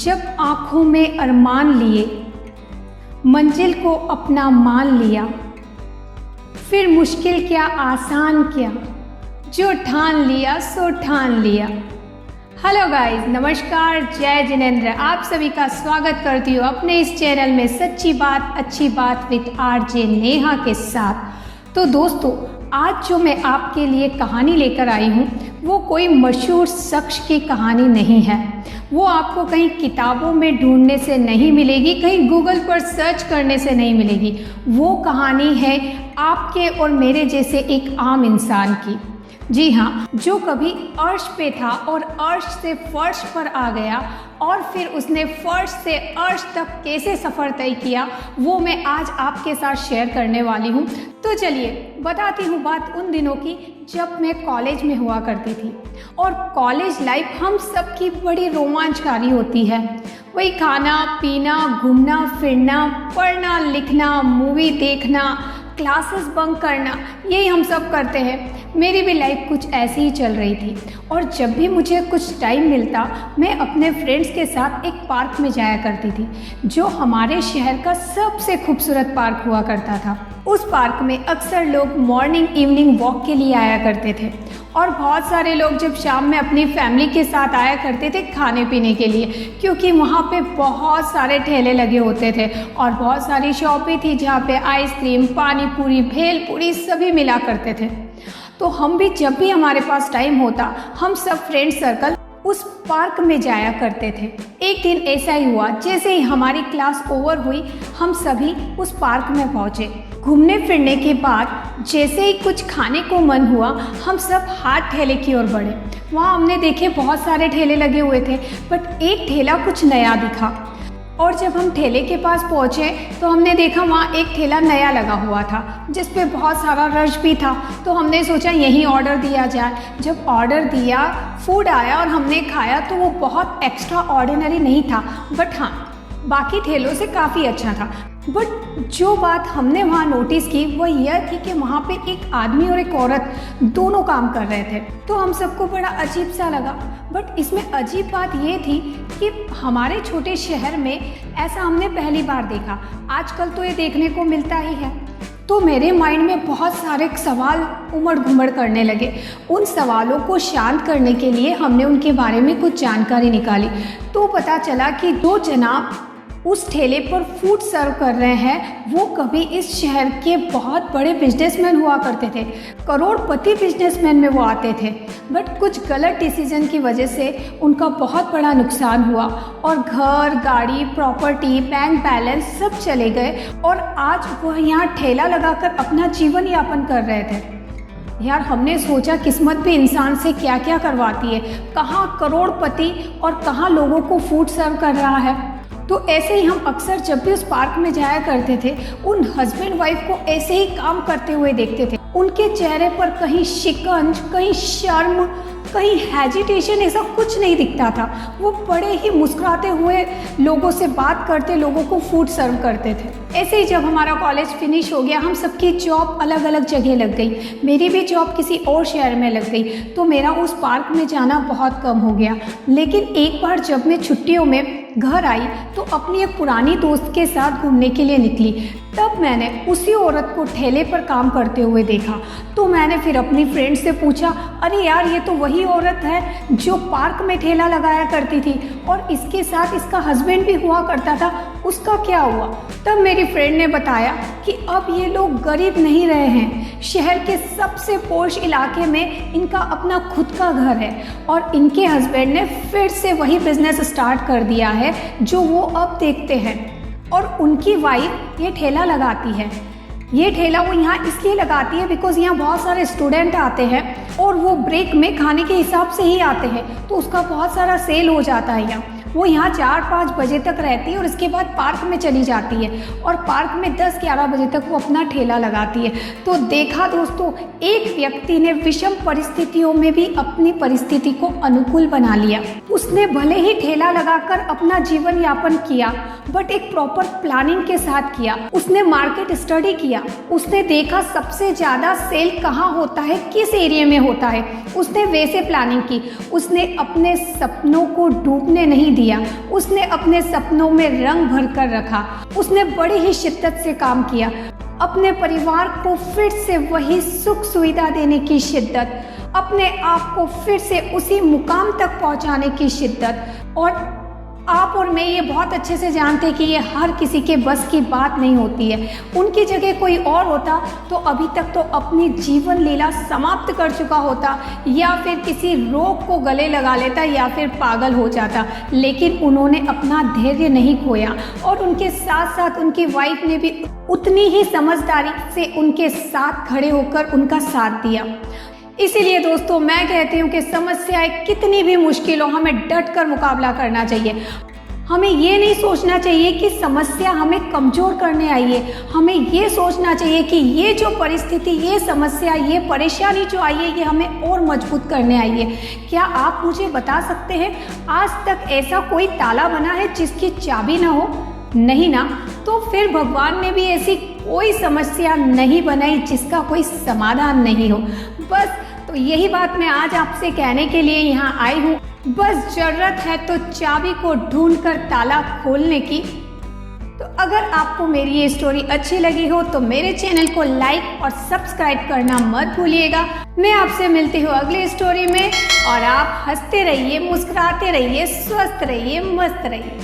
जब आँखों में अरमान लिए, मंजिल को अपना मान लिया, फिर मुश्किल क्या आसान क्या, जो ठान लिया सो ठान लिया। हेलो गाइस, नमस्कार, जय जिनेंद्र। आप सभी का स्वागत करती हूँ अपने इस चैनल में सच्ची बात अच्छी बात विद आरजे नेहा के साथ। तो दोस्तों, आज जो मैं आपके लिए कहानी लेकर आई हूँ वो कोई मशहूर शख्स की कहानी नहीं है। वो आपको कहीं किताबों में ढूंढने से नहीं मिलेगी, कहीं गूगल पर सर्च करने से नहीं मिलेगी। वो कहानी है आपके और मेरे जैसे एक आम इंसान की। जी हाँ, जो कभी अर्श पे था और अर्श से फर्श पर आ गया और फिर उसने फर्श से अर्श तक कैसे सफ़र तय किया, वो मैं आज आपके साथ शेयर करने वाली हूँ। तो चलिए बताती हूँ बात उन दिनों की जब मैं कॉलेज में हुआ करती थी। और कॉलेज लाइफ हम सब की बड़ी रोमांचकारी होती है। वही खाना पीना, घूमना फिरना, पढ़ना लिखना, मूवी देखना, क्लासेस बंक करना, यही हम सब करते हैं। मेरी भी लाइफ कुछ ऐसी ही चल रही थी। और जब भी मुझे कुछ टाइम मिलता, मैं अपने फ्रेंड्स के साथ एक पार्क में जाया करती थी, जो हमारे शहर का सबसे खूबसूरत पार्क हुआ करता था। उस पार्क में अक्सर लोग मॉर्निंग इवनिंग वॉक के लिए आया करते थे और बहुत सारे लोग जब शाम में अपनी फैमिली के साथ आया करते थे खाने पीने के लिए, क्योंकि वहाँ पे बहुत सारे ठेले लगे होते थे और बहुत सारी शॉपें थी जहाँ पे आइसक्रीम, पानी पूरी, भेल पूरी सभी मिला करते थे। तो हम भी जब भी हमारे पास टाइम होता, हम सब फ्रेंड सर्कल उस पार्क में जाया करते थे। एक दिन ऐसा ही हुआ, जैसे ही हमारी क्लास ओवर हुई, हम सभी उस पार्क में पहुँचे। घूमने फिरने के बाद जैसे ही कुछ खाने को मन हुआ, हम सब हाथ ठेले की ओर बढ़े। वहाँ हमने देखे बहुत सारे ठेले लगे हुए थे, बट एक ठेला कुछ नया दिखा। और जब हम ठेले के पास पहुँचे तो हमने देखा वहाँ एक ठेला नया लगा हुआ था जिस पे बहुत सारा रश भी था। तो हमने सोचा यहीं ऑर्डर दिया जाए। जब ऑर्डर दिया, फूड आया और हमने खाया तो वो बहुत एक्स्ट्रा ऑर्डिनरी नहीं था, बट हाँ, बाकी ठेलों से काफ़ी अच्छा था। बट जो बात हमने वहाँ नोटिस की वो यह थी कि वहाँ पे एक आदमी और एक औरत दोनों काम कर रहे थे। तो हम सबको बड़ा अजीब सा लगा। बट इसमें अजीब बात ये थी कि हमारे छोटे शहर में ऐसा हमने पहली बार देखा। आजकल तो ये देखने को मिलता ही है। तो मेरे माइंड में बहुत सारे सवाल उमड़ घुमड़ करने लगे। उन सवालों को शांत करने के लिए हमने उनके बारे में कुछ जानकारी निकाली। तो पता चला कि दो जनाब उस ठेले पर फूड सर्व कर रहे हैं, वो कभी इस शहर के बहुत बड़े बिजनेसमैन हुआ करते थे। करोड़पति बिजनेसमैन में वो आते थे। बट कुछ गलत डिसीजन की वजह से उनका बहुत बड़ा नुकसान हुआ और घर, गाड़ी, प्रॉपर्टी, बैंक बैलेंस सब चले गए। और आज वह यहाँ ठेला लगाकर अपना जीवन यापन कर रहे थे। यार, हमने सोचा किस्मत भी इंसान से क्या क्या करवाती है, कहाँ करोड़पति और कहाँ लोगों को फूड सर्व कर रहा है। तो ऐसे ही हम अक्सर जब भी उस पार्क में जाया करते थे, उन हस्बैंड वाइफ को ऐसे ही काम करते हुए देखते थे। उनके चेहरे पर कहीं शिकंज, कहीं शर्म, कहीं हेजिटेशन, ऐसा कुछ नहीं दिखता था। वो बड़े ही मुस्कुराते हुए लोगों से बात करते, लोगों को फूड सर्व करते थे। ऐसे ही जब हमारा कॉलेज फिनिश हो गया, हम सबकी जॉब अलग अलग जगह लग गई। मेरी भी जॉब किसी और शहर में लग गई, तो मेरा उस पार्क में जाना बहुत कम हो गया। लेकिन एक बार जब मैं छुट्टियों में घर आई तो अपनी एक पुरानी दोस्त के साथ घूमने के लिए निकली। तब मैंने उसी औरत को ठेले पर काम करते हुए देखा। तो मैंने फिर अपनी फ्रेंड से पूछा, अरे यार, ये तो वही औरत है जो पार्क में ठेला लगाया करती थी और इसके साथ इसका हस्बैंड भी हुआ करता था, उसका क्या हुआ? तब मेरी फ्रेंड ने बताया कि अब ये लोग गरीब नहीं रहे हैं। शहर के सबसे पॉश इलाके में इनका अपना खुद का घर है और इनके हस्बैंड ने फिर से वही बिजनेस स्टार्ट कर दिया है जो वो अब देखते हैं। और उनकी वाइफ ये ठेला लगाती है। ये ठेला वो यहाँ इसलिए लगाती है बिकॉज यहाँ बहुत सारे स्टूडेंट आते हैं और वो ब्रेक में खाने के हिसाब से ही आते हैं, तो उसका बहुत सारा सेल हो जाता है यहाँ। वो यहाँ 4-5 बजे तक रहती है और इसके बाद पार्क में चली जाती है और पार्क में 10-11 बजे तक वो अपना ठेला लगाती है। तो देखा दोस्तों, एक व्यक्ति ने विषम परिस्थितियों में भी अपनी परिस्थिति को अनुकूल बना लिया। उसने भले ही ठेला लगाकर अपना जीवन यापन किया, बट एक प्रॉपर प्लानिंग के साथ किया। उसने मार्केट स्टडी किया, उसने देखा सबसे ज़्यादा सेल कहाँ होता है, किस एरिया में होता है, उसने वैसे प्लानिंग की। उसने अपने सपनों को डूबने नहीं दिया, उसने अपने सपनों में रंग भर कर रखा। उसने बड़ी ही शिद्दत से काम किया, अपने परिवार को फिर से वही सुख सुविधा देने की शिद्दत, अपने आप को फिर से उसी मुकाम तक पहुंचाने की शिद्दत। और आप और मैं ये बहुत अच्छे से जानते हैं कि ये हर किसी के बस की बात नहीं होती है। उनकी जगह कोई और होता तो अभी तक तो अपनी जीवन लीला समाप्त कर चुका होता, या फिर किसी रोग को गले लगा लेता, या फिर पागल हो जाता। लेकिन उन्होंने अपना धैर्य नहीं खोया, और उनके साथ साथ उनकी वाइफ ने भी उतनी ही समझदारी से उनके साथ खड़े होकर उनका साथ दिया। इसीलिए दोस्तों मैं कहती हूँ कि समस्याएं कितनी भी मुश्किल हो, हमें डट कर मुकाबला करना चाहिए। हमें ये नहीं सोचना चाहिए कि समस्या हमें कमज़ोर करने आई है। हमें ये सोचना चाहिए कि ये जो परिस्थिति, ये समस्या, ये परेशानी जो आई है, ये हमें और मजबूत करने आई है। क्या आप मुझे बता सकते हैं आज तक ऐसा कोई ताला बना है जिसकी चाबी ना हो? नहीं ना। तो फिर भगवान ने भी ऐसी कोई समस्या नहीं बनाई जिसका कोई समाधान नहीं हो। बस तो यही बात मैं आज आपसे कहने के लिए यहाँ आई हूँ। बस ज़रूरत है तो चाबी को ढूंढकर ताला खोलने की। तो अगर आपको मेरी ये स्टोरी अच्छी लगी हो तो मेरे चैनल को लाइक और सब्सक्राइब करना मत भूलिएगा। मैं आपसे मिलती हूँ अगली स्टोरी में, और आप हंसते रहिए, मुस्कुराते रहिए, स्वस्थ रहिए, मस्त रहिए।